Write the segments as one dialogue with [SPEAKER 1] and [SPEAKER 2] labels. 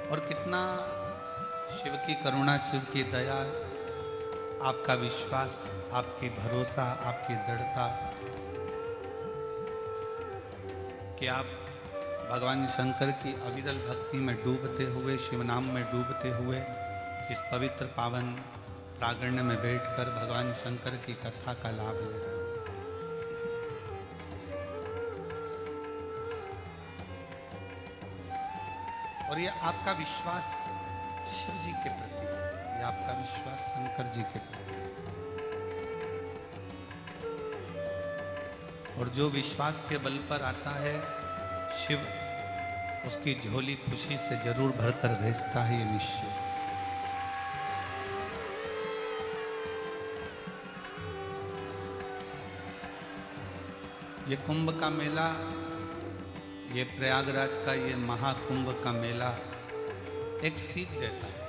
[SPEAKER 1] और कितना शिव की करुणा, शिव की दया, आपका विश्वास, आपकी भरोसा, आपकी दृढ़ता कि आप भगवान शंकर की अविरल भक्ति में डूबते हुए, शिव नाम में डूबते हुए इस पवित्र पावन प्रांगण में बैठकर भगवान शंकर की कथा का लाभ ले रहे हैं। और ये आपका विश्वास शिव जी के प्रति है, ये आपका विश्वास शंकर जी के प्रति है। और जो विश्वास के बल पर आता है, शिव उसकी झोली खुशी से जरूर भरकर भेजता है, ये निश्चय। ये कुंभ का मेला, ये प्रयागराज का ये महाकुंभ का मेला एक सीख देता है।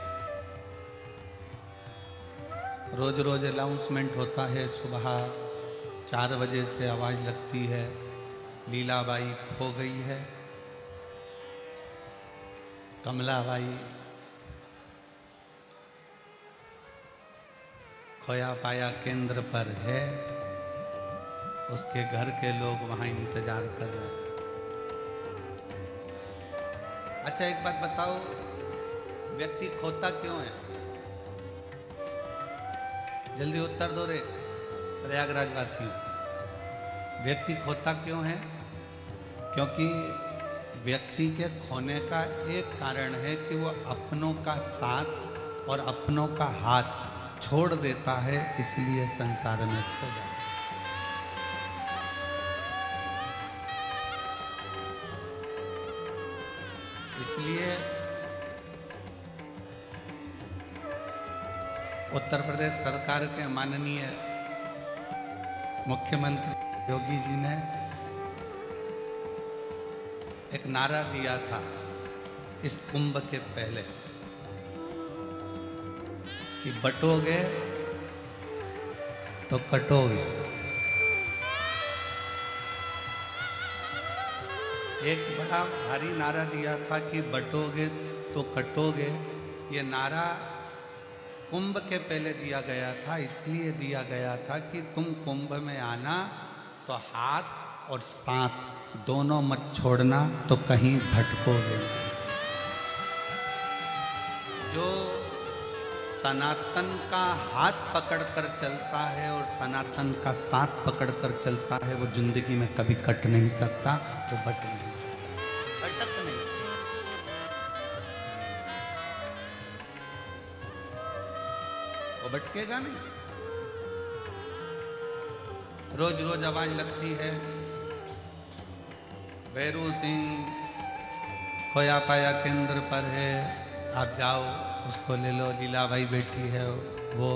[SPEAKER 1] रोज रोज अनाउंसमेंट होता है, सुबह 4 बजे से आवाज लगती है, लीलाबाई खो गई है, कमलाबाई खोया पाया केंद्र पर है, उसके घर के लोग वहां इंतजार कर रहे हैं। अच्छा एक बात बताओ, व्यक्ति खोता क्यों है? जल्दी उत्तर दो रे प्रयागराज वासियों। व्यक्ति खोता क्यों है? क्योंकि व्यक्ति के खोने का एक कारण है कि वो अपनों का साथ और अपनों का हाथ छोड़ देता है, इसलिए संसार में खो जाता है। इसलिए उत्तर प्रदेश सरकार के माननीय मुख्यमंत्री योगी जी ने एक नारा दिया था इस कुंभ के पहले कि बटोगे तो कटोगे। एक बड़ा भारी नारा दिया था कि बटोगे तो कटोगे। ये नारा कुंभ के पहले दिया गया था, इसलिए दिया गया था कि तुम कुंभ में आना तो हाथ और साथ दोनों मत छोड़ना, तो कहीं भटकोगे। जो सनातन का हाथ पकड़कर चलता है और सनातन का साथ पकड़कर चलता है, वो जिंदगी में कभी कट नहीं सकता, वो भटक नहीं सकता, भटक नहीं सकता। वो भटकेगा नहीं। रोज रोज आवाज लगती है, भैरू सिंह खोया पाया केंद्र पर है, आप जाओ उसको ले लो, लीलाबाई बेटी है वो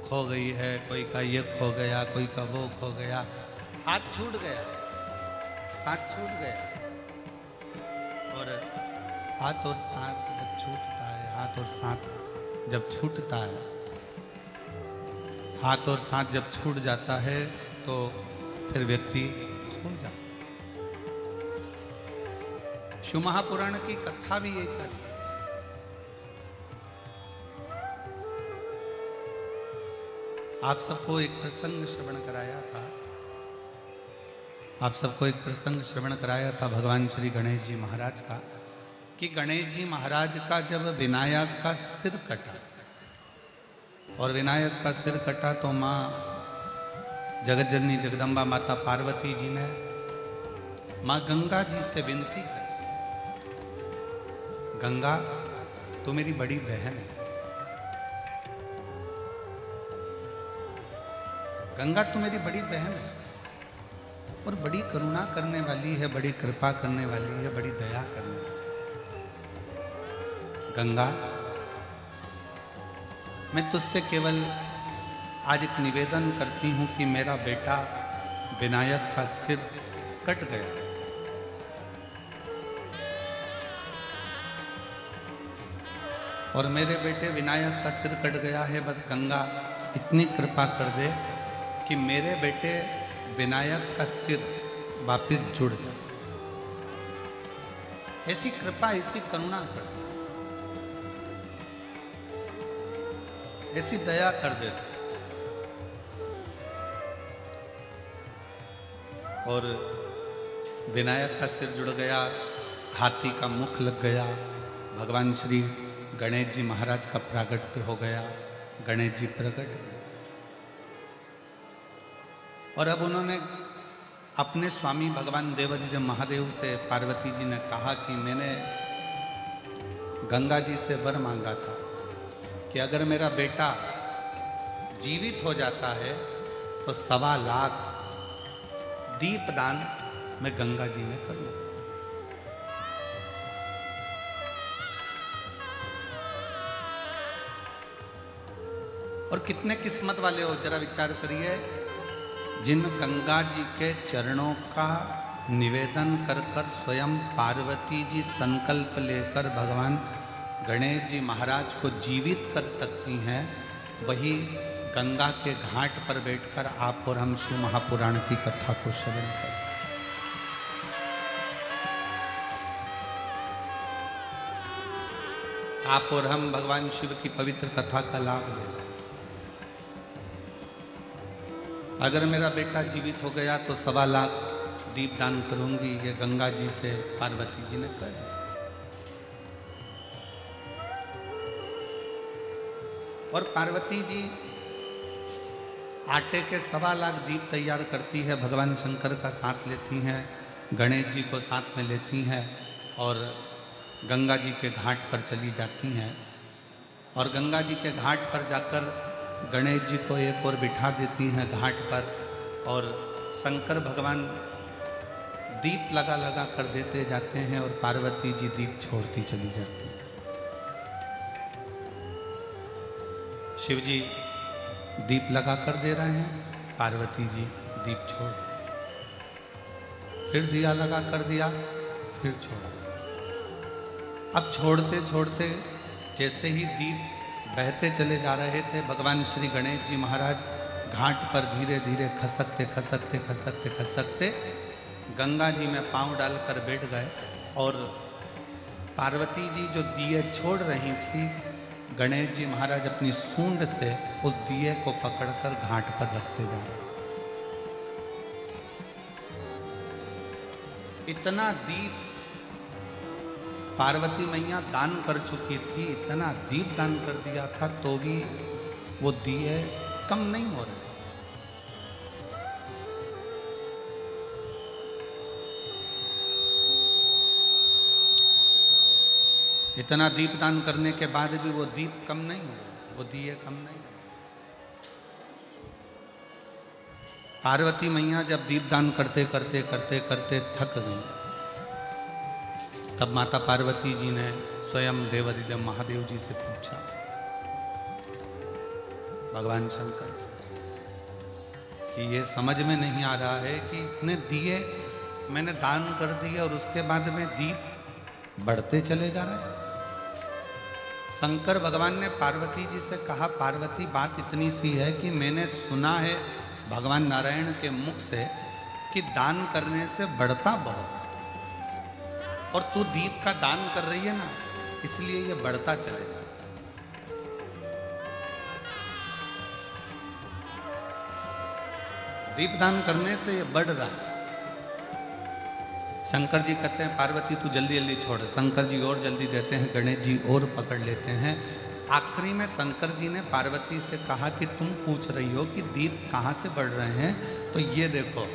[SPEAKER 1] खो गई है, कोई का ये खो गया, कोई का वो खो गया। हाथ छूट गया, साथ छूट गया। और हाथ और साथ जब छूटता है, हाथ और साथ जब छूटता है, हाथ और साथ जब छूट जाता है तो फिर व्यक्ति खो जाता है। शिव महापुराण की कथा भी एक है। आप सबको एक प्रसंग श्रवण कराया था, आप सबको एक प्रसंग श्रवण कराया था भगवान श्री गणेश जी महाराज का, कि गणेश जी महाराज का जब विनायक का सिर कटा और विनायक का सिर कटा तो माँ जगत जननी जगदम्बा माता पार्वती जी ने माँ गंगा जी से विनती करी, गंगा तो मेरी बड़ी बहन है, गंगा तो मेरी बड़ी बहन है और बड़ी करुणा करने वाली है, बड़ी कृपा करने वाली है, बड़ी दया करने वाली है। गंगा, मैं तुझसे केवल आज एक निवेदन करती हूं कि मेरा बेटा विनायक का सिर कट गया है, और मेरे बेटे विनायक का सिर कट गया है, बस गंगा इतनी कृपा कर दे कि मेरे बेटे विनायक का सिर वापिस जुड़ जाए। ऐसी कृपा, ऐसी करुणा कर दे। ऐसी दया कर देते। और विनायक का सिर जुड़ गया, हाथी का मुख लग गया, भगवान श्री गणेश जी महाराज का प्रागट्य हो गया, गणेश जी प्रकट हुए। और अब उन्होंने अपने स्वामी भगवान देवादिदेव महादेव से पार्वती जी ने कहा कि मैंने गंगा जी से वर मांगा था कि अगर मेरा बेटा जीवित हो जाता है तो 1.25 लाख दीपदान मैं गंगा जी में करूंगा। और कितने किस्मत वाले हो, जरा विचार करिए, जिन गंगा जी के चरणों का निवेदन कर कर स्वयं पार्वती जी संकल्प लेकर भगवान गणेश जी महाराज को जीवित कर सकती हैं, वही गंगा के घाट पर बैठकर आप और हम शिव महापुराण की कथा को श्रवण करें। आप और हम भगवान शिव की पवित्र कथा का लाभ ले रहे हैं। अगर मेरा बेटा जीवित हो गया तो 1.25 लाख दीपदान करूंगी, ये गंगा जी से पार्वती जी ने कहा। और पार्वती जी आटे के 1.25 लाख दीप तैयार करती है, भगवान शंकर का साथ लेती हैं, गणेश जी को साथ में लेती हैं और गंगा जी के घाट पर चली जाती हैं। और गंगा जी के घाट पर जाकर गणेश जी को एक और बिठा देती हैं घाट पर, और शंकर भगवान दीप लगा लगा कर देते जाते हैं और पार्वती जी दीप छोड़ती चली जाती हैं। शिव जी दीप लगा कर दे रहे हैं, पार्वती जी दीप छोड़, फिर दिया लगा कर दिया, फिर छोड़ा। अब छोड़ते छोड़ते जैसे ही दीप बहते चले जा रहे थे, भगवान श्री गणेश जी महाराज घाट पर धीरे धीरे खसकते खसकते खसकते खसकते गंगा जी में पांव डालकर बैठ गए। और पार्वती जी जो दिए छोड़ रही थी, गणेश जी महाराज अपनी सूंड से उस दिए को पकड़कर घाट पर रखते जा रहे। इतना दीप पार्वती मैया दान कर चुकी थी, इतना दीप दान कर दिया था, तो भी वो दिए कम नहीं हो रहे। इतना दीप दान करने के बाद भी वो दीप कम नहीं हुए, वो दिए कम नहीं हुए। पार्वती मैया जब दीप दान करते करते करते करते थक गई, तब माता पार्वती जी ने स्वयं देवादिदेव महादेव जी से पूछा, भगवान शंकर से, कि ये समझ में नहीं आ रहा है कि इतने दिए मैंने दान कर दिए और उसके बाद में दीप बढ़ते चले जा रहे हैं। शंकर भगवान ने पार्वती जी से कहा, पार्वती बात इतनी सी है कि मैंने सुना है भगवान नारायण के मुख से कि दान करने से बढ़ता बहुत, और तू दीप का दान कर रही है ना, इसलिए ये बढ़ता चलेगा। दीप दान करने से ये बढ़ रहा है। शंकर जी कहते हैं, पार्वती तू जल्दी जल्दी छोड़। शंकर जी और जल्दी देते हैं, गणेश जी और पकड़ लेते हैं। आखिरी में शंकर जी ने पार्वती से कहा कि तुम पूछ रही हो कि दीप कहाँ से बढ़ रहे हैं, तो ये देखो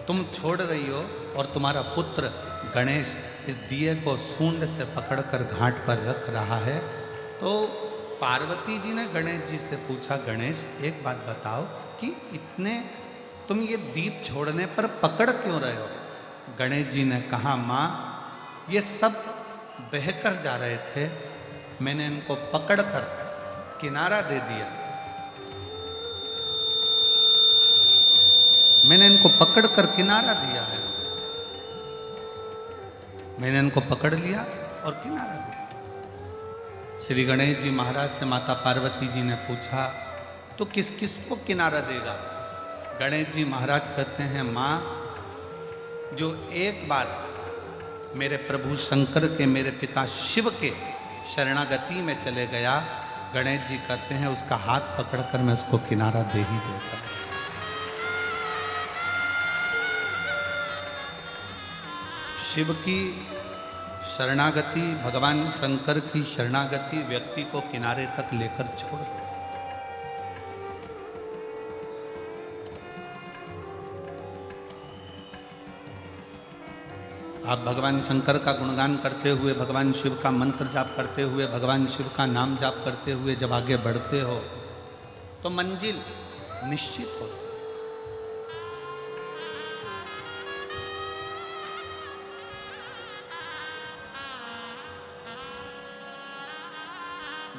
[SPEAKER 1] तुम छोड़ रही हो और तुम्हारा पुत्र गणेश इस दिए को सूंड से पकड़कर घाट पर रख रहा है। तो पार्वती जी ने गणेश जी से पूछा, गणेश एक बात बताओ कि इतने तुम ये दीप छोड़ने पर पकड़ क्यों रहे हो? गणेश जी ने कहा, माँ ये सब बहकर जा रहे थे, मैंने इनको पकड़कर किनारा दे दिया, मैंने इनको पकड़कर किनारा दिया है, मैंने इनको पकड़ लिया और किनारा दिया। श्री गणेश जी महाराज से माता पार्वती जी ने पूछा, तो किस किस को किनारा देगा? गणेश जी महाराज कहते हैं, माँ जो एक बार मेरे प्रभु शंकर के, मेरे पिता शिव के शरणागति में चले गया, गणेश जी कहते हैं उसका हाथ पकड़कर मैं उसको किनारा दे ही देता। शिव की शरणागति, भगवान शंकर की शरणागति व्यक्ति को किनारे तक लेकर छोड़ दे। आप भगवान शंकर का गुणगान करते हुए, भगवान शिव का मंत्र जाप करते हुए, भगवान शिव का नाम जाप करते हुए जब आगे बढ़ते हो तो मंजिल निश्चित होती है।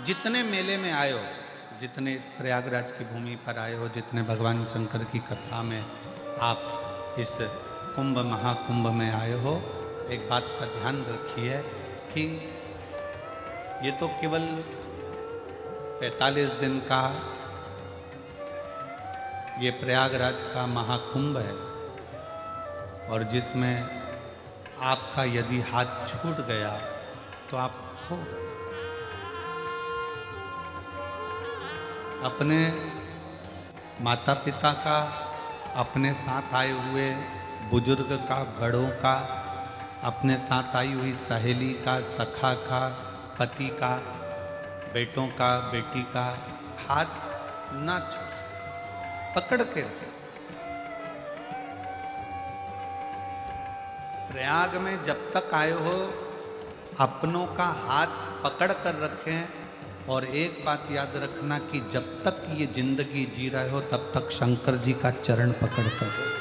[SPEAKER 1] जितने मेले में आए हो, जितने इस प्रयागराज की भूमि पर आए हो, जितने भगवान शंकर की कथा में आप इस कुंभ महाकुंभ में आए हो, एक बात का ध्यान रखिए कि ये तो केवल 45 दिन का ये प्रयागराज का महाकुंभ है, और जिसमें आपका यदि हाथ छूट गया तो आप खो गए। अपने माता पिता का, अपने साथ आए हुए बुजुर्ग का, बड़ों का, अपने साथ आई हुई सहेली का, सखा का, पति का, बेटों का, बेटी का हाथ ना छोड़, पकड़ के रखें। प्रयाग में जब तक आए हो अपनों का हाथ पकड़ कर रखें, और एक बात याद रखना कि जब तक ये जिंदगी जी रहे हो तब तक शंकर जी का चरण पकड़ कर रखें।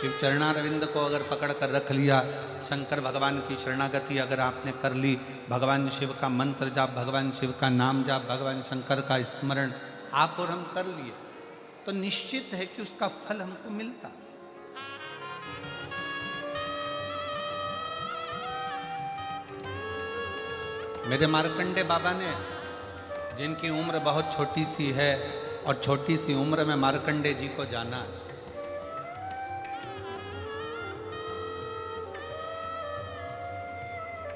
[SPEAKER 1] शिव चरणारविंद को अगर पकड़ कर रख लिया, शंकर भगवान की शरणागति अगर आपने कर ली, भगवान शिव का मंत्र जाप, भगवान शिव का नाम जाप, भगवान शंकर का स्मरण आप और हम कर लिए, तो निश्चित है कि उसका फल हमको मिलता। मेरे मार्कंडे बाबा ने, जिनकी उम्र बहुत छोटी सी है और छोटी सी उम्र में मार्कंडे जी को जाना है,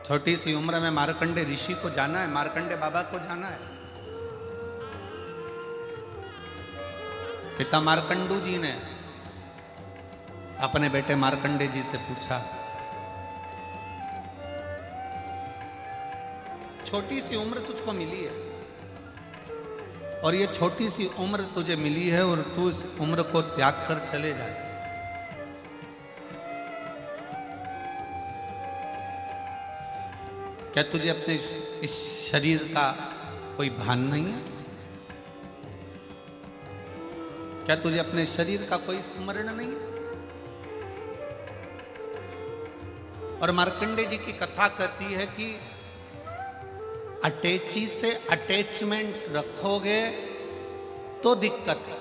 [SPEAKER 1] छोटी सी उम्र में मार्कंडे ऋषि को जाना है, मार्कंडे बाबा को जाना है। पिता मार्कंडू जी ने अपने बेटे मार्कंडे जी से पूछा, छोटी सी उम्र तुझको मिली है और ये छोटी सी उम्र तुझे मिली है और तू इस उम्र को त्याग कर चले जाए, क्या तुझे अपने इस शरीर का कोई भान नहीं है? क्या तुझे अपने शरीर का कोई स्मरण नहीं है? और मार्कंडे जी की कथा कहती है कि अटैची से अटैचमेंट रखोगे तो दिक्कत है,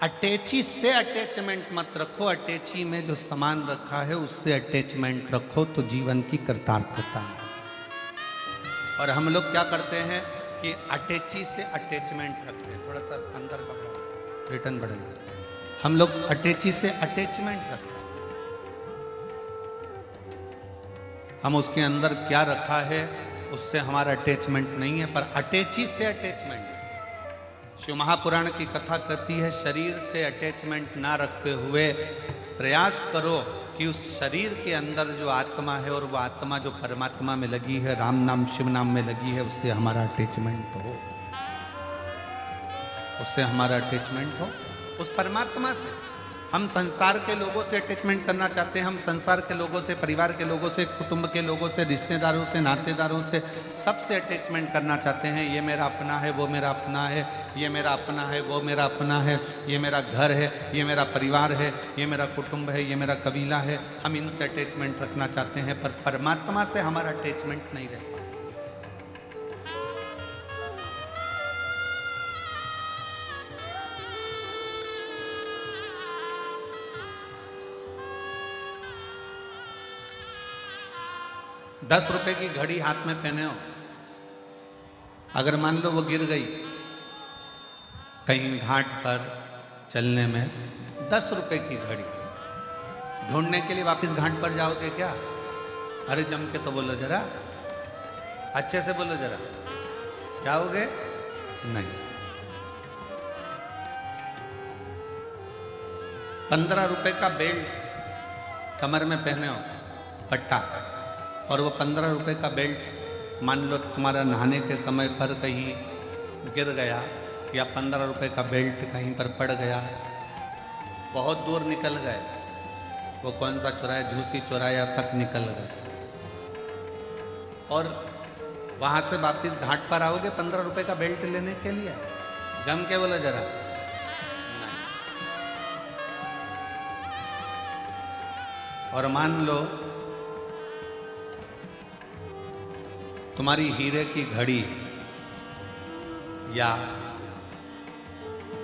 [SPEAKER 1] अटैची से अटैचमेंट मत रखो, अटैची में जो सामान रखा है उससे अटैचमेंट रखो तो जीवन की कृतार्थता है। और हम लोग क्या करते हैं कि अटैची से अटैचमेंट रखते हैं, थोड़ा सा अंदर बढ़ाओ, रिटर्न बढ़ाइए, हम लोग अटैची से अटैचमेंट रखते हैं। हम उसके अंदर क्या रखा है उससे हमारा अटैचमेंट नहीं है, पर अटैची से अटैचमेंट। शिव महापुराण की कथा कहती है, शरीर से अटैचमेंट ना रखते हुए प्रयास करो कि उस शरीर के अंदर जो आत्मा है और वो आत्मा जो परमात्मा में लगी है, राम नाम शिव नाम में लगी है, उससे हमारा अटैचमेंट हो, उससे हमारा अटैचमेंट हो उस परमात्मा से। हम संसार के लोगों से अटैचमेंट करना चाहते हैं, हम संसार के लोगों से, परिवार के लोगों से, कुटुंब के लोगों से, रिश्तेदारों से, नातेदारों से, सबसे अटैचमेंट करना चाहते हैं। ये मेरा अपना है, वो मेरा अपना है, ये मेरा अपना है, वो मेरा अपना है, ये मेरा घर है, ये मेरा परिवार है, ये मेरा कुटुंब है, ये मेरा कबीला है। हम इनसे अटैचमेंट रखना चाहते हैं, पर परमात्मा से हमारा अटैचमेंट नहीं रहता। 10 रुपए की घड़ी हाथ में पहने हो, अगर मान लो वो गिर गई कहीं घाट पर चलने में, 10 रुपए की घड़ी ढूंढने के लिए वापस घाट पर जाओगे क्या? अरे जम के तो बोलो जरा, अच्छे से बोलो जरा। जाओगे? नहीं। 15 रुपए का बेल्ट कमर में पहने हो, पट्टा, और वो 15 रुपए का बेल्ट मान लो तुम्हारा नहाने के समय पर कहीं गिर गया, या 15 रुपए का बेल्ट कहीं पर पड़ गया, बहुत दूर निकल गए, वो कौन सा चौराया, झूसी चौराया तक निकल गए, और वहां से वापिस घाट पर आओगे 15 रुपए का बेल्ट लेने के लिए? जम के बोलो जरा। नहीं। और मान लो तुम्हारी हीरे की घड़ी या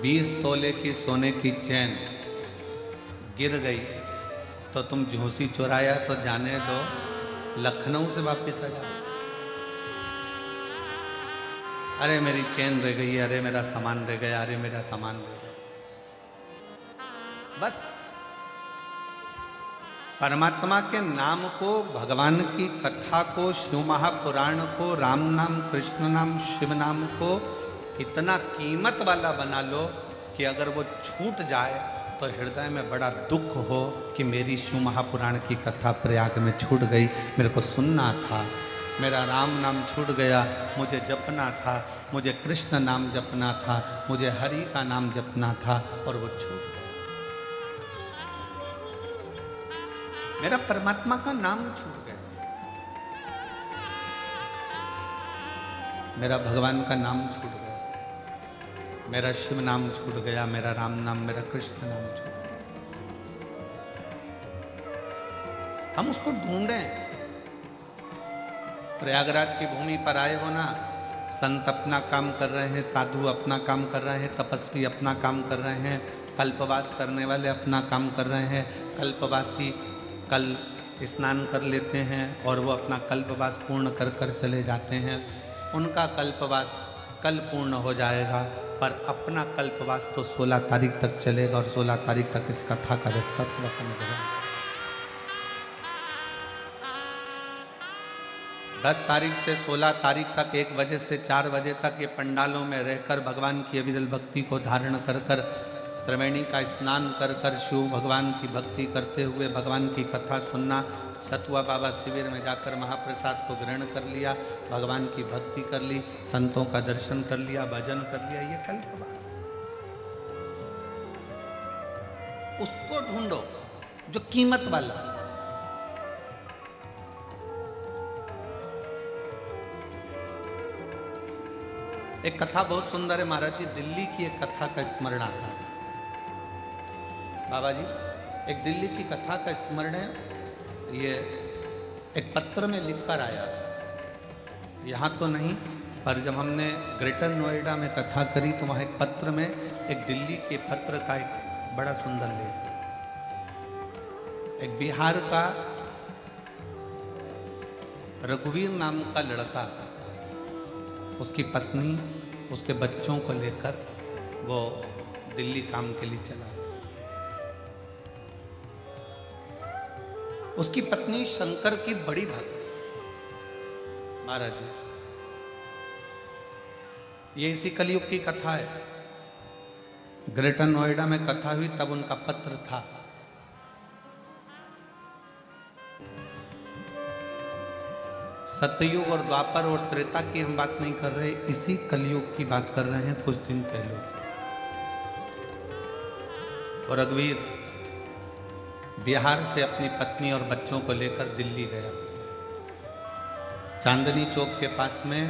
[SPEAKER 1] 20 तोले की सोने की चैन गिर गई, तो तुम झूसी चुराया तो जाने दो, लखनऊ से वापिस आ जाओ। अरे मेरी चैन रह गई, अरे मेरा सामान रह गया, अरे मेरा सामान रह गया। बस परमात्मा के नाम को, भगवान की कथा को, शिव महापुराण को, राम नाम, कृष्ण नाम, शिव नाम को इतना कीमत वाला बना लो कि अगर वो छूट जाए तो हृदय में बड़ा दुख हो कि मेरी शिव महापुराण की कथा प्रयाग में छूट गई, मेरे को सुनना था, मेरा राम नाम छूट गया, मुझे जपना था, मुझे कृष्ण नाम जपना था, मुझे हरि का नाम जपना था, और वो छूट गया। मेरा परमात्मा का नाम छूट गया, मेरा भगवान का नाम छूट गया, मेरा शिव नाम छूट गया, मेरा राम नाम, मेरा कृष्ण नाम छूट गया। हम उसको ढूंढें। प्रयागराज की भूमि पर आए हो ना, संत अपना काम कर रहे हैं, साधु अपना काम कर रहे हैं, तपस्वी अपना काम कर रहे हैं, कल्पवास करने वाले अपना काम कर रहे हैं। कल्पवासी कल स्नान कर लेते हैं और वो अपना कल्पवास पूर्ण कर कर चले जाते हैं, उनका कल्पवास कल पूर्ण हो जाएगा, पर अपना कल्पवास तो 16 तारीख तक चलेगा, और 16 तारीख तक इस कथा का रस्तत्व बनेगा। 10 तारीख से 16 तारीख तक 1 बजे से 4 बजे तक ये पंडालों में रहकर भगवान की अविरल भक्ति को धारण कर कर, त्रिवेणी का स्नान कर कर शिव भगवान की भक्ति करते हुए भगवान की कथा सुनना, सतुआ बाबा शिविर में जाकर महाप्रसाद को ग्रहण कर लिया, भगवान की भक्ति कर ली, संतों का दर्शन कर लिया, भजन कर लिया, ये कल्पवास। उसको ढूंढो जो कीमत वाला। एक कथा बहुत सुंदर है महाराज जी, दिल्ली की एक कथा का स्मरण आता है। बाबा जी, एक दिल्ली की कथा का स्मरण है, ये एक पत्र में लिखकर आया था, यहाँ तो नहीं, पर जब हमने ग्रेटर नोएडा में कथा करी तो वहाँ एक पत्र में एक दिल्ली के पत्र का एक बड़ा सुंदर लेख, एक बिहार का रघुवीर नाम का लड़का, उसकी पत्नी, उसके बच्चों को लेकर वो दिल्ली काम के लिए चला। उसकी पत्नी शंकर की बड़ी भक्त, महाराज जी, ये इसी कलयुग की कथा है। ग्रेटर नोएडा में कथा हुई तब उनका पत्र था। सतयुग और द्वापर और त्रेता की हम बात नहीं कर रहे, इसी कलयुग की बात कर रहे हैं, कुछ दिन पहले। और रघुवीर बिहार से अपनी पत्नी और बच्चों को लेकर दिल्ली गया। चांदनी चौक के पास में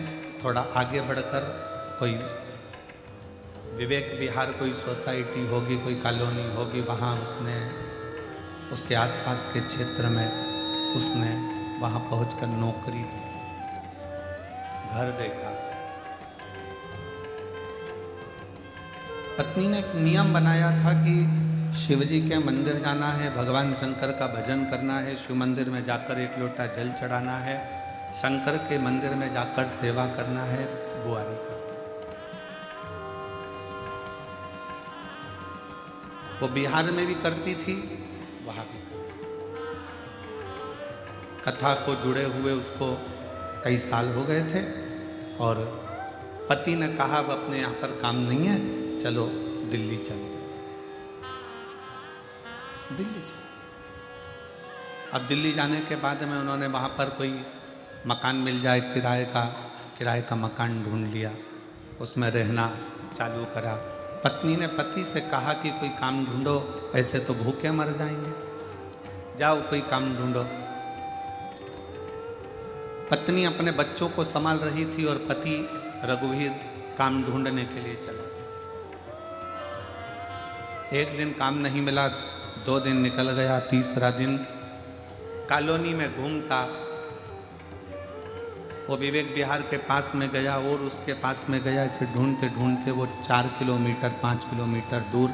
[SPEAKER 1] थोड़ा आगे बढ़कर कोई विवेक विहार, कोई सोसाइटी होगी, कोई कॉलोनी होगी, वहाँ उसने उसके आसपास के क्षेत्र में उसने वहाँ पहुंचकर नौकरी देखी, घर देखा। पत्नी ने एक नियम बनाया था कि शिवजी के मंदिर जाना है, भगवान शंकर का भजन करना है, शिव मंदिर में जाकर 1 लोटा जल चढ़ाना है, शंकर के मंदिर में जाकर सेवा करना है, बुआरी का। वो बिहार में भी करती थी, वहां भी करती थी। कथा को जुड़े हुए उसको कई साल हो गए थे और पति ने कहा अब अपने यहाँ पर काम नहीं है, चलो दिल्ली चलते। दिल्ली चल, अब दिल्ली जाने के बाद में उन्होंने वहाँ पर कोई मकान मिल जाए किराए का मकान ढूंढ लिया, उसमें रहना चालू करा। पत्नी ने पति से कहा कि कोई काम ढूंढो, ऐसे तो भूखे मर जाएंगे, जाओ कोई काम ढूंढो। पत्नी अपने बच्चों को संभाल रही थी और पति रघुवीर काम ढूंढने के लिए चला गया। एक दिन काम नहीं मिला, 2 दिन निकल गया, तीसरा दिन कॉलोनी में घूमता, वो विवेक विहार के पास में गया और उसके पास में गया। इसे ढूंढते ढूंढते वो 4 किलोमीटर 5 किलोमीटर दूर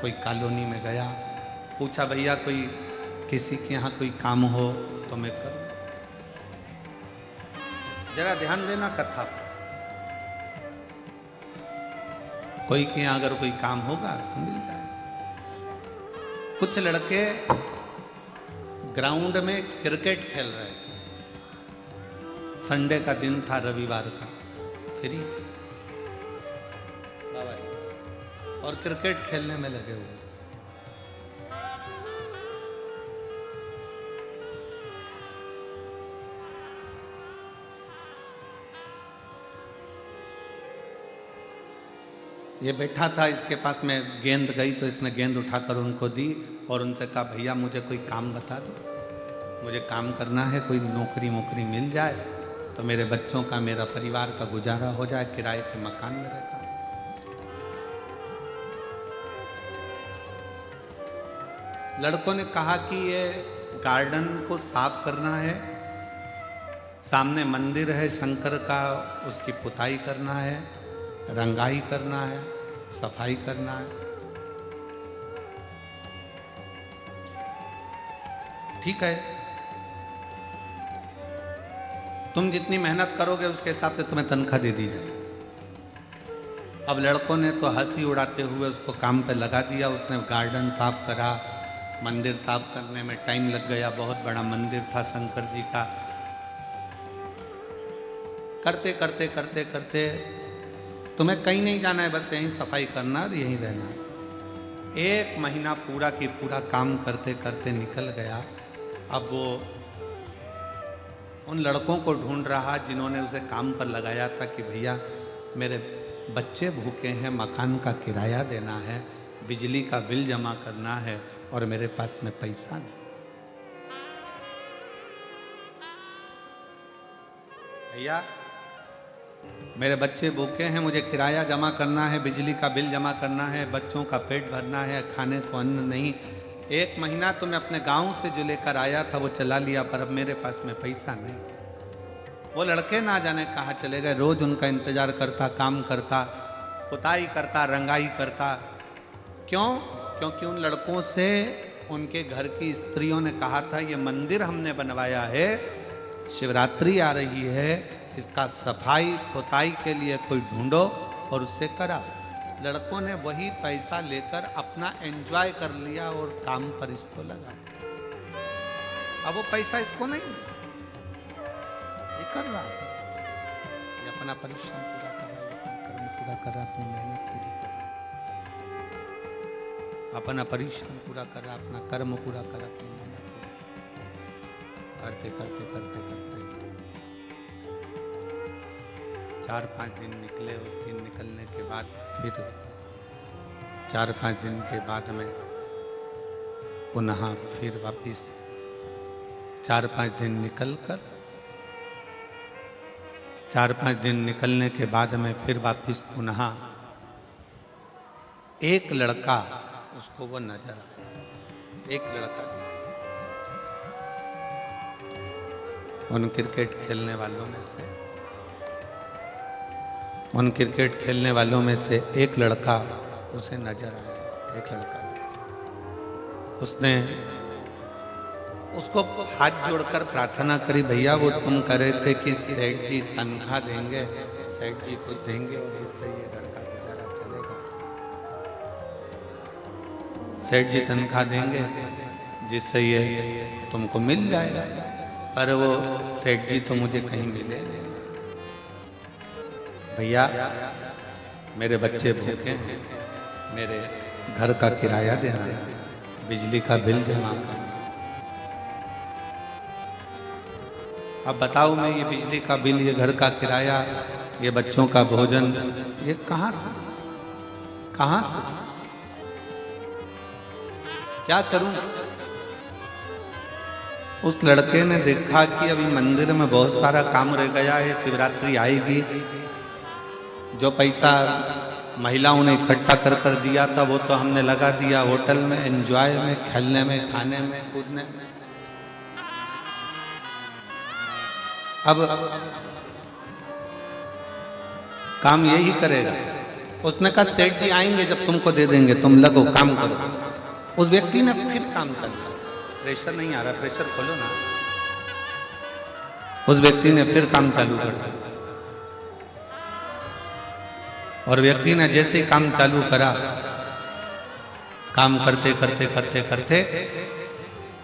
[SPEAKER 1] कोई कॉलोनी में गया। पूछा भैया कोई किसी के यहाँ कोई काम हो तो मैं करूँ। जरा ध्यान देना कथा पर, कोई के यहाँ अगर कोई काम होगा तो मिल जाए। कुछ लड़के ग्राउंड में क्रिकेट खेल रहे थे, संडे का दिन था, रविवार का, फ्री थे और क्रिकेट खेलने में लगे हुए। ये बैठा था, इसके पास में गेंद गई तो इसने गेंद उठाकर उनको दी और उनसे कहा भैया मुझे कोई काम बता दो, मुझे काम करना है, कोई नौकरी मिल जाए तो मेरे बच्चों का, मेरा परिवार का गुजारा हो जाए, किराए के मकान में रहता हूं। लड़कों ने कहा कि ये गार्डन को साफ करना है, सामने मंदिर है शंकर का, उसकी पुताई करना है, रंगाई करना है, सफाई करना है। ठीक है, तुम जितनी मेहनत करोगे उसके हिसाब से तुम्हें तनख्वाह दे दी जाए। अब लड़कों ने तो हंसी उड़ाते हुए उसको काम पे लगा दिया। उसने गार्डन साफ करा, मंदिर साफ करने में टाइम लग गया, बहुत बड़ा मंदिर था शंकर जी का। करते करते करते करते तुम्हें कहीं नहीं जाना है, बस यहीं सफाई करना और यहीं रहना। 1 महीना पूरा की पूरा काम करते करते निकल गया। अब वो उन लड़कों को ढूंढ रहा जिन्होंने उसे काम पर लगाया था कि भैया मेरे बच्चे भूखे हैं, मकान का किराया देना है, बिजली का बिल जमा करना है और मेरे पास में पैसा नहीं। भैया मेरे बच्चे भूखे हैं, मुझे किराया जमा करना है, बिजली का बिल जमा करना है, बच्चों का पेट भरना है, खाने को अन्न नहीं। 1 महीना तो मैं अपने गांव से जो लेकर आया था वो चला लिया, पर अब मेरे पास में पैसा नहीं। वो लड़के ना जाने कहाँ चले गए। रोज उनका इंतजार करता, काम करता, पुताई करता, रंगाई करता। क्यों? क्योंकि उन लड़कों से उनके घर की स्त्रियों ने कहा था ये मंदिर हमने बनवाया है, शिवरात्रि आ रही है, इसका सफाई पुताई के लिए कोई ढूंढो और उससे कराओ। लड़कों ने वही पैसा लेकर अपना एंजॉय कर लिया और काम पर इसको लगा। अब वो पैसा इसको नहीं, ये कर रहा है, ये अपना परिश्रम पूरा कर रहा है, अपना कर्म पूरा कर रहा है, अपनी मेहनत पूरी कर रहा है, अपना परिश्रम पूरा कर रहा है, अपना कर्म पूरा कर रहा है, अपनी मेहनत करते करते करते करते 4-5 दिन निकले और 3 निकलने के बाद फिर 4-5 दिन के बाद में पुनः फिर वापिस 4-5 दिन निकलकर 4-5 दिन निकलने के बाद में फिर वापिस पुनः एक लड़का उसको वो नजर आया। एक लड़का उन क्रिकेट खेलने वालों में से एक लड़का उसे नजर आया। एक लड़का उसने उसको हाथ जोड़कर प्रार्थना करी, भैया वो तुम कह रहे थे कि सेठ जी तनख्वाह देंगे, सेठ जी कुछ देंगे और जिससे ये घर का गुजारा चलेगा। सेठ जी तनख्वाह देंगे जिससे ये तुमको मिल जाएगा। पर वो सेठ जी तो मुझे कहीं मिले नहीं। भैया मेरे बच्चे भूखे हैं, मेरे घर का किराया देना है, बिजली का बिल जमा करना। अब बताओ मैं ये बिजली का बिल, ये घर का किराया, ये बच्चों का भोजन, ये कहाँ से क्या करूं? उस लड़के ने देखा कि अभी मंदिर में बहुत सारा काम रह गया है, शिवरात्रि आएगी, जो पैसा महिलाओं ने इकट्ठा कर दिया था वो तो हमने लगा दिया होटल में, एंजॉय में, खेलने में, खाने में, कूदने में। अब काम यही करेगा। उसने कहा सेठ जी आएंगे जब तुमको दे देंगे, तुम लगो काम करो। उस व्यक्ति ने फिर काम चला, प्रेशर नहीं आ रहा, प्रेशर खोलो ना। उस व्यक्ति ने फिर काम चालू कर दिया और व्यक्ति ने जैसे ही काम चालू करा, काम करते करते करते करते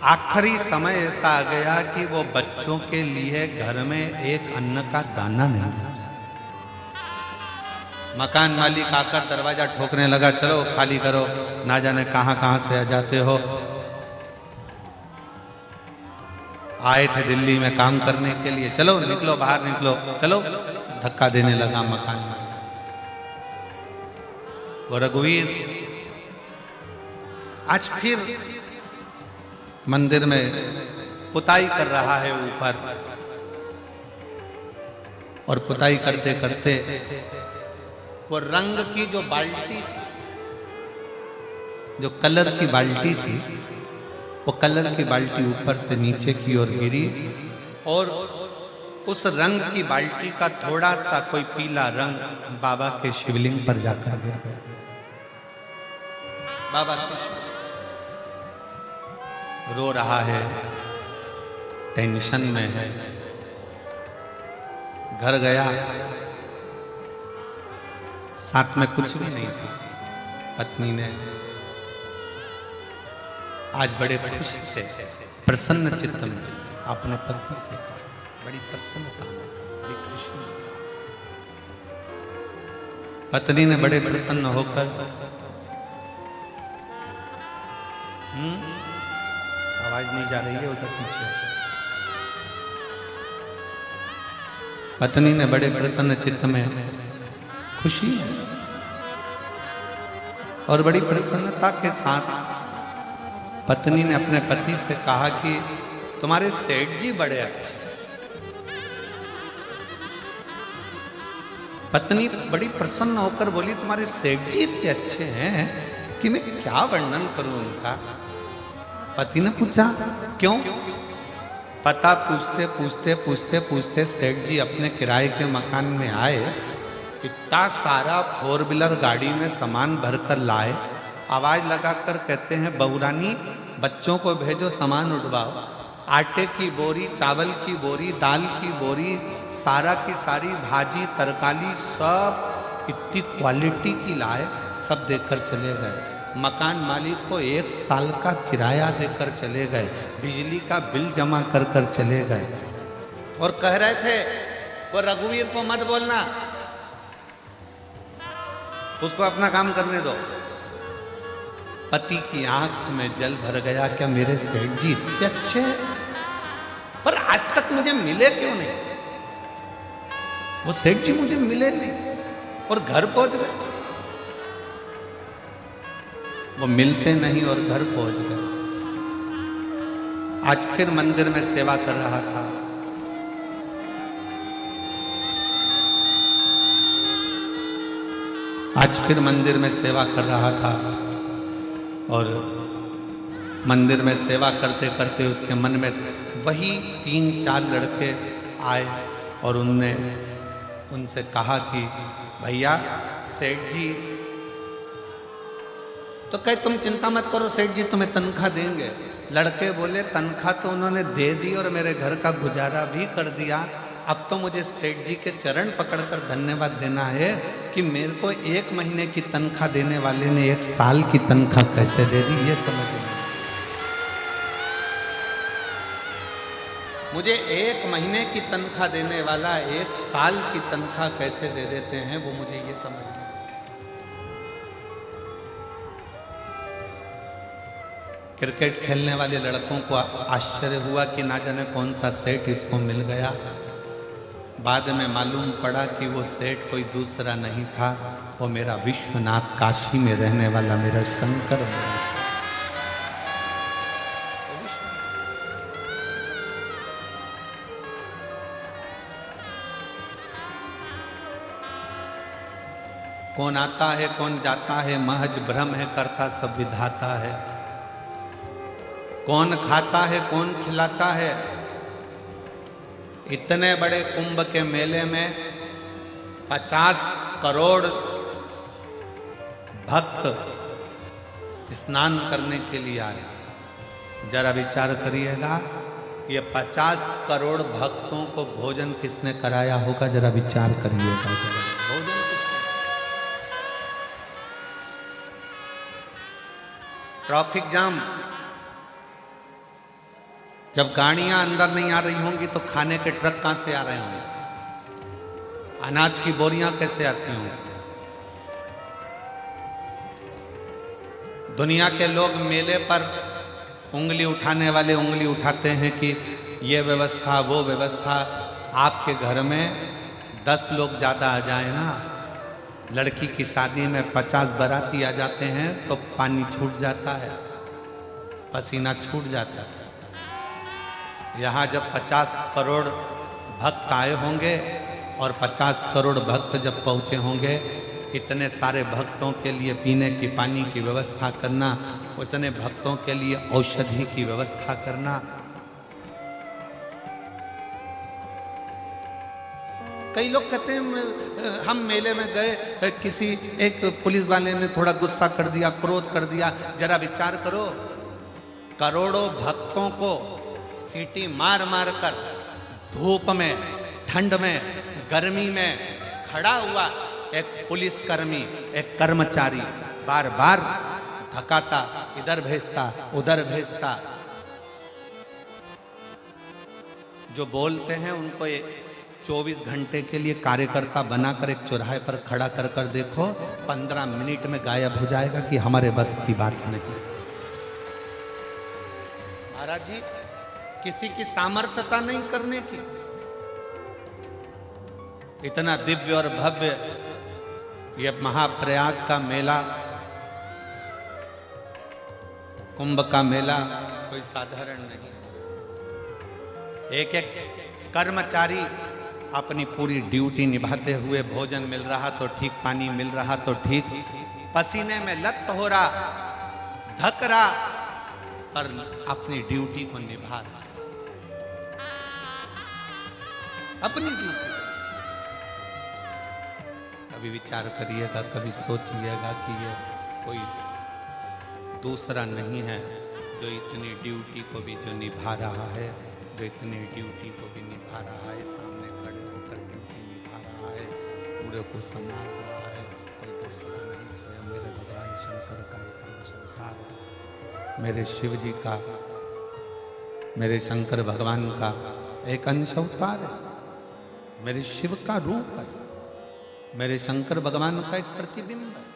[SPEAKER 1] आखिरी समय ऐसा आ गया कि वो बच्चों के लिए घर में एक अन्न का दाना नहीं बचा। मकान मालिक आकर दरवाजा ठोकने लगा, चलो खाली करो, ना जाने कहां कहां से आ जाते हो, आए थे दिल्ली में काम करने के लिए, चलो निकलो बाहर निकलो, चलो। धक्का देने लगा मकान मालिक। वो रघुवीर आज फिर मंदिर में पुताई कर रहा है ऊपर, और पुताई करते करते वो रंग की जो बाल्टी थी, जो कलर की बाल्टी थी, वो कलर की बाल्टी ऊपर से नीचे की ओर गिरी और उस रंग की बाल्टी का थोड़ा सा कोई पीला रंग बाबा के शिवलिंग पर जाकर गिर गया। बाबा के रो रहा है, टेंशन में है। घर गया, साथ में कुछ भी नहीं था। पत्नी ने आज बड़े खुश से, प्रसन्न चित्त में अपने पति से बड़ी प्रसन्नता में, बड़ी खुशी में, पत्नी ने बड़े प्रसन्न होकर आवाज नहीं जा रही है उधर पीछे। पत्नी ने बड़े प्रसन्न चित्त में, खुशी और बड़ी प्रसन्नता के साथ पत्नी ने अपने पति से कहा कि तुम्हारे सेठ जी बड़े अच्छे। पत्नी बड़ी प्रसन्न होकर बोली, तुम्हारे सेठ जी इतने अच्छे हैं कि मैं क्या वर्णन करूं उनका। पति ने पूछा क्यों? पता पूछते पूछते पूछते पूछते सेठ जी अपने किराए के मकान में आए, इतना सारा 4 व्हीलर गाड़ी में सामान भरकर लाए, आवाज लगाकर कहते हैं बहुरानी बच्चों को भेजो सामान उठवाओ, आटे की बोरी, चावल की बोरी, दाल की बोरी, सारा की सारी भाजी तरकारी सब इतनी क्वालिटी की लाए, सब देकर चले गए। मकान मालिक को 1 साल का किराया देकर चले गए, बिजली का बिल जमा कर कर चले गए और कह रहे थे वो रघुवीर को मत बोलना, उसको अपना काम करने दो। पति की आंख में जल भर गया, क्या मेरे सेठ जी इतने अच्छे हैं, पर आज तक मुझे मिले क्यों नहीं? वो सेठ जी मुझे मिले नहीं और घर पहुंच गए। वो मिलते नहीं और घर पहुंच गए। आज फिर मंदिर में सेवा कर रहा था। आज फिर मंदिर में सेवा कर रहा था और मंदिर में सेवा करते करते उसके मन में वही 3-4 लड़के आए और उनसे कहा कि भैया सेठ जी, तो कहे तुम चिंता मत करो, सेठ जी तुम्हें तनख्वाह देंगे। लड़के बोले तनख्वाह तो उन्होंने दे दी और मेरे घर का गुजारा भी कर दिया, अब तो मुझे सेठ जी के चरण पकड़कर धन्यवाद देना है कि मेरे को 1 महीने की तनख्वाह देने वाले ने 1 साल की तनख्वाह कैसे दे दी, ये समझ नहीं। मुझे 1 महीने की तनख्वाह देने वाला 1 साल की तनख्वाह कैसे दे देते हैं, वो मुझे ये समझ नहीं। क्रिकेट खेलने वाले लड़कों को आश्चर्य हुआ कि ना जाने कौन सा सेट इसको मिल गया। बाद में मालूम पड़ा कि वो सेट कोई दूसरा नहीं था, वो मेरा विश्वनाथ, काशी में रहने वाला मेरा शंकर है। कौन आता है कौन जाता है, महज भ्रम है, करता सब विधाता है। कौन खाता है कौन खिलाता है। इतने बड़े कुंभ के मेले में 50 करोड़ भक्त स्नान करने के लिए आए। जरा विचार करिएगा, ये 50 करोड़ भक्तों को भोजन किसने कराया होगा? जरा विचार करिएगा। जरा भोजन ट्रैफिक जाम, जब गाड़ियां अंदर नहीं आ रही होंगी तो खाने के ट्रक कहां से आ रहे होंगे? अनाज की बोरियां कैसे आती होंगी? दुनिया के लोग मेले पर उंगली उठाने वाले उंगली उठाते हैं कि ये व्यवस्था वो व्यवस्था। आपके घर में 10 लोग ज़्यादा आ जाए ना, लड़की की शादी में 50 बाराती आ जाते हैं तो पानी छूट जाता है, पसीना छूट जाता है। यहाँ जब 50 करोड़ भक्त आए होंगे और 50 करोड़ भक्त जब पहुँचे होंगे, इतने सारे भक्तों के लिए पीने की पानी की व्यवस्था करना, उतने भक्तों के लिए औषधि की व्यवस्था करना। कई लोग कहते हैं हम मेले में गए, किसी एक पुलिस वाले ने थोड़ा गुस्सा कर दिया, क्रोध कर दिया। जरा विचार करो, करोड़ों भक्तों को सीटी मार मार कर धूप में, ठंड में, गर्मी में खड़ा हुआ एक पुलिसकर्मी, एक कर्मचारी बार बार धकाता, इधर भेजता उधर भेजता। जो बोलते हैं उनको 24 घंटे के लिए कार्यकर्ता बनाकर एक चौराहे पर खड़ा कर कर देखो, 15 मिनट में गायब हो जाएगा कि हमारे बस की बात नहीं। महाराज जी, किसी की सामर्थ्यता नहीं करने की। इतना दिव्य और भव्य ये महाप्रयाग का मेला, कुंभ का मेला कोई साधारण नहीं। एक एक कर्मचारी अपनी पूरी ड्यूटी निभाते हुए, भोजन मिल रहा तो ठीक, पानी मिल रहा तो ठीक, पसीने में लत हो रहा, धक रहा, पर अपनी ड्यूटी को निभा रहा, अपनी ड्यूटी। कभी विचार करिएगा, कभी सोचिएगा कि ये कोई दूसरा नहीं है जो इतनी ड्यूटी को भी जो निभा रहा है, जो इतनी ड्यूटी को भी निभा रहा है, सामने खड़े होकर ड्यूटी निभा रहा है, पूरे को संभाल रहा है, कोई दूसरा नहीं, स्वयं मेरे भगवान शंकर का एक अंश अवतार है, मेरे शिव जी का, मेरे शंकर भगवान का एक अंश अवतार है, मेरे शिव का रूप है, मेरे शंकर भगवान का एक प्रतिबिंब है।